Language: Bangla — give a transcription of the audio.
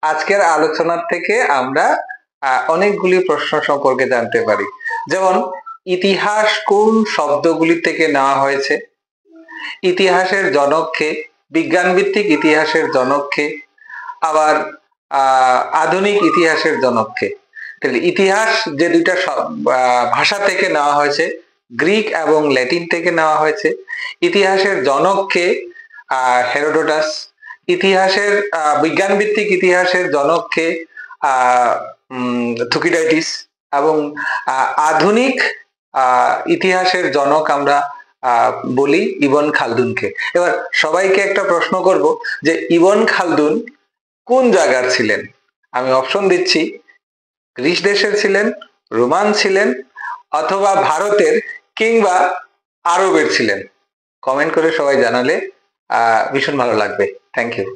আজকের আলোচনার থেকে আমরা অনেকগুলি প্রশ্ন সম্পর্কে জানতে পারি। যেমন ইতিহাস কোন শব্দগুলি থেকে নেওয়া হয়েছে, ইতিহাসের জনক কে, বিজ্ঞান ভিত্তিক ইতিহাসের জনক কে, আবার আধুনিক ইতিহাসের জনক কে। তাহলে ইতিহাস যে দুইটা ভাষা থেকে নেওয়া হয়েছে, গ্রিক এবং ল্যাটিন থেকে নেওয়া হয়েছে। ইতিহাসের জনক কে, হেরোডোটাস। ইতিহাসের বিজ্ঞান ভিত্তিক ইতিহাসের জনক কে, থুকিডাইটিস। এবং আধুনিক ইতিহাসের জনক আমরা বলি ইবন খালদুনকে। এবার সবাইকে একটা প্রশ্ন করব যে ইবন খালদুন কোন জায়গার ছিলেন? আমি অপশন দিচ্ছি, গ্রিস দেশের ছিলেন, রোমান ছিলেন, অথবা ভারতের কিংবা আরবের ছিলেন। কমেন্ট করে সবাই জানালে ভীষণ ভালো লাগবে। Thank you.